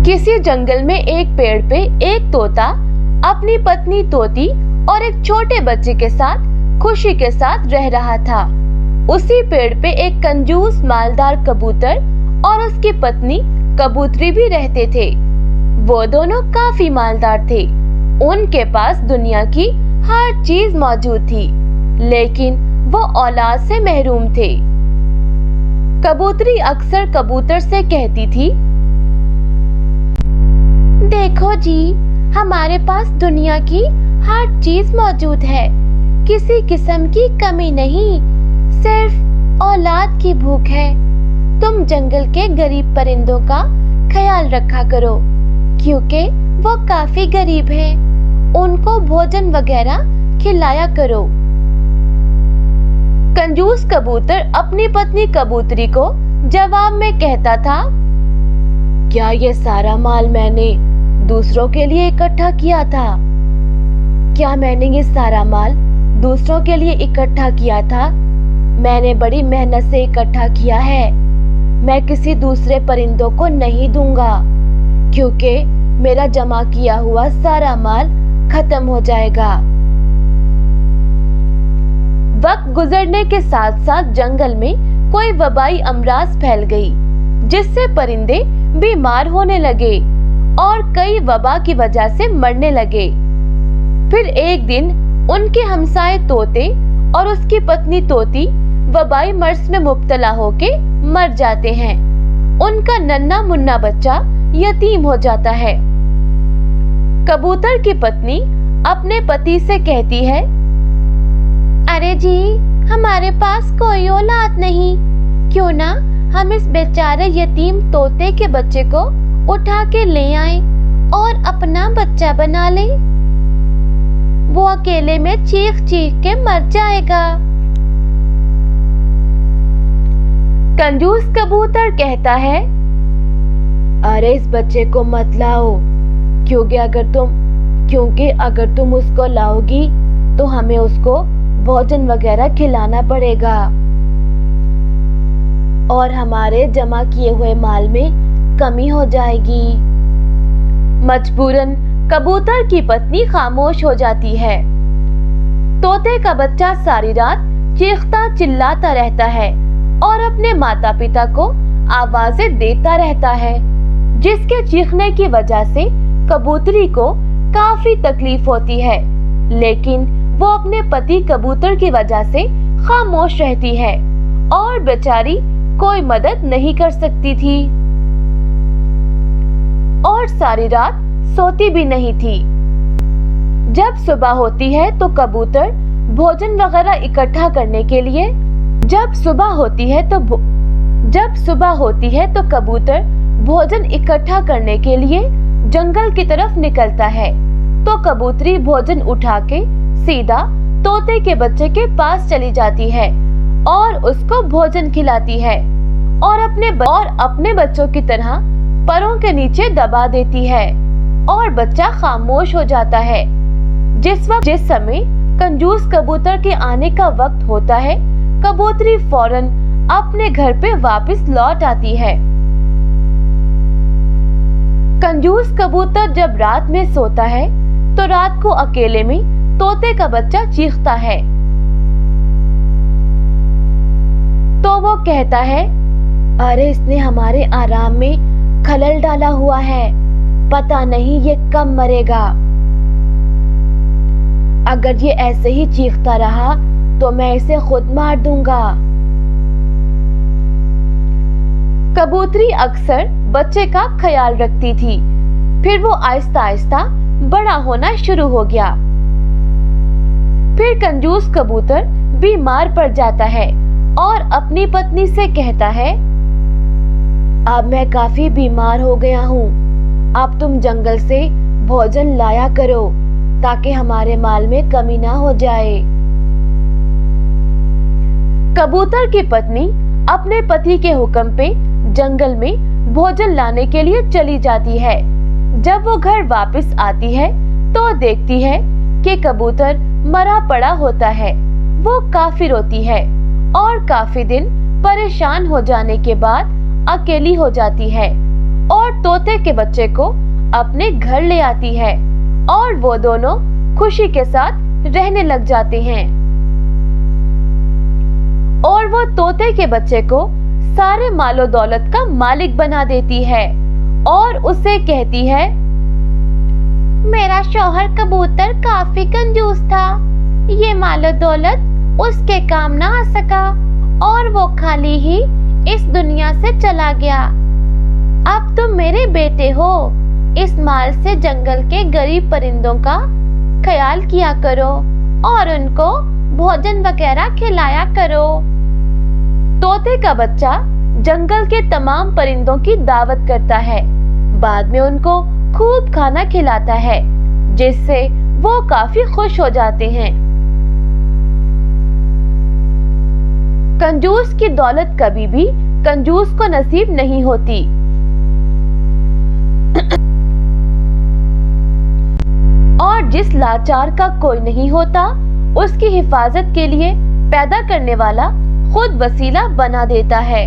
किसी जंगल में एक पेड़ पे एक तोता अपनी पत्नी तोती और एक छोटे बच्चे के साथ खुशी के साथ रह रहा था। उसी पेड़ पे एक कंजूस मालदार कबूतर और उसकी पत्नी कबूतरी भी रहते थे। वो दोनों काफी मालदार थे। उनके पास दुनिया की हर चीज मौजूद थी, लेकिन वो औलाद से महरूम थे। कबूतरी अक्सर कबूतर से कहती थी, देखो जी, हमारे पास दुनिया की हर चीज मौजूद है, किसी किस्म की कमी नहीं, सिर्फ औलाद की भूख है। तुम जंगल के गरीब परिंदों का ख्याल रखा करो, क्योंकि वो काफी गरीब हैं। उनको भोजन वगैरह खिलाया करो। कंजूस कबूतर अपनी पत्नी कबूतरी को जवाब में कहता था, क्या ये सारा माल मैंने दूसरों के लिए इकट्ठा किया था? क्या मैंने ये सारा माल दूसरों के लिए इकट्ठा किया था? मैंने बड़ी मेहनत से इकट्ठा किया है। मैं किसी दूसरे परिंदों को नहीं दूंगा, क्योंकि मेरा जमा किया हुआ सारा माल खत्म हो जाएगा। वक्त गुजरने के साथ साथ जंगल में कोई वबाई अमराज फैल गई, जिससे परिंदे बीमार होने लगे और कई वबा की वजह से मरने लगे। फिर एक दिन उनके हमसाए तोते और उसकी पत्नी तोती वबाई मर्ज में मुब्तला होके मर जाते हैं। उनका नन्हा मुन्ना बच्चा यतीम हो जाता है। कबूतर की पत्नी अपने पति से कहती है, अरे जी, हमारे पास कोई औलाद नहीं, क्यों ना हम इस बेचारे यतीम तोते के बच्चे को उठा के ले आए और अपना बच्चा बना ले। वो अकेले में चीख चीख के मर जाएगा। कंजूस कबूतर कहता है, अरे इस बच्चे को मत लाओ, क्योंकि अगर तुम उसको लाओगी तो हमें उसको भोजन वगैरह खिलाना पड़ेगा और हमारे जमा किए हुए माल में कमी हो जाएगी। मजबूरन कबूतर की पत्नी खामोश हो जाती है। तोते का बच्चा सारी रात चीखता चिल्लाता रहता है और अपने माता पिता को आवाजें देता रहता है, जिसके चीखने की वजह से कबूतरी को काफी तकलीफ होती है, लेकिन वो अपने पति कबूतर की वजह से खामोश रहती है और बेचारी कोई मदद नहीं कर सकती थी और सारी रात सोती भी नहीं थी। जब सुबह होती है तो कबूतर भोजन वगैरह इकट्ठा करने के लिए जब सुबह होती है तो कबूतर भोजन इकट्ठा करने के लिए जंगल की तरफ निकलता है। तो कबूतरी भोजन उठा के सीधा तोते के बच्चे के पास चली जाती है और उसको भोजन खिलाती है और अपने बच्चों की तरह परों के नीचे दबा देती है और बच्चा खामोश हो जाता है। जिस समय कंजूस कबूतर के आने का वक्त होता है, कबूतरी फौरन अपने घर पे वापस लौट आती है। कंजूस कबूतर जब रात में सोता है तो रात को अकेले में तोते का बच्चा चीखता है, तो वो कहता है, अरे इसने हमारे आराम में खलल डाला हुआ है, पता नहीं ये कब मरेगा। अगर ये ऐसे ही चीखता रहा तो मैं इसे खुद मार दूंगा। कबूतरी अक्सर बच्चे का ख्याल रखती थी। फिर वो आहिस्ता आहिस्ता बड़ा होना शुरू हो गया। फिर कंजूस कबूतर बीमार पड़ जाता है और अपनी पत्नी से कहता है, अब मैं काफी बीमार हो गया हूँ, अब तुम जंगल से भोजन लाया करो ताकि हमारे माल में कमी ना हो जाए। कबूतर की पत्नी अपने पति के हुक्म पे जंगल में भोजन लाने के लिए चली जाती है। जब वो घर वापस आती है तो देखती है कि कबूतर मरा पड़ा होता है। वो काफी रोती है और काफी दिन परेशान हो जाने के बाद अकेली हो जाती है और तोते के बच्चे को अपने घर ले आती है और वो दोनों खुशी के साथ रहने लग जाते हैं। और वो तोते के बच्चे को सारे मालो दौलत का मालिक बना देती है और उसे कहती है, मेरा शौहर कबूतर काफी कंजूस था, ये मालो दौलत उसके काम ना आ सका और वो खाली ही इस दुनिया से चला गया। अब तुम मेरे बेटे हो, इस माल से जंगल के गरीब परिंदों का ख्याल किया करो और उनको भोजन वगैरह खिलाया करो। तोते का बच्चा जंगल के तमाम परिंदों की दावत करता है, बाद में उनको खूब खाना खिलाता है, जिससे वो काफी खुश हो जाते हैं। कंजूस की दौलत कभी भी कंजूस को नसीब नहीं होती। और जिस लाचार का कोई नहीं होता, उसकी हिफाजत के लिए पैदा करने वाला खुद वसीला बना देता है।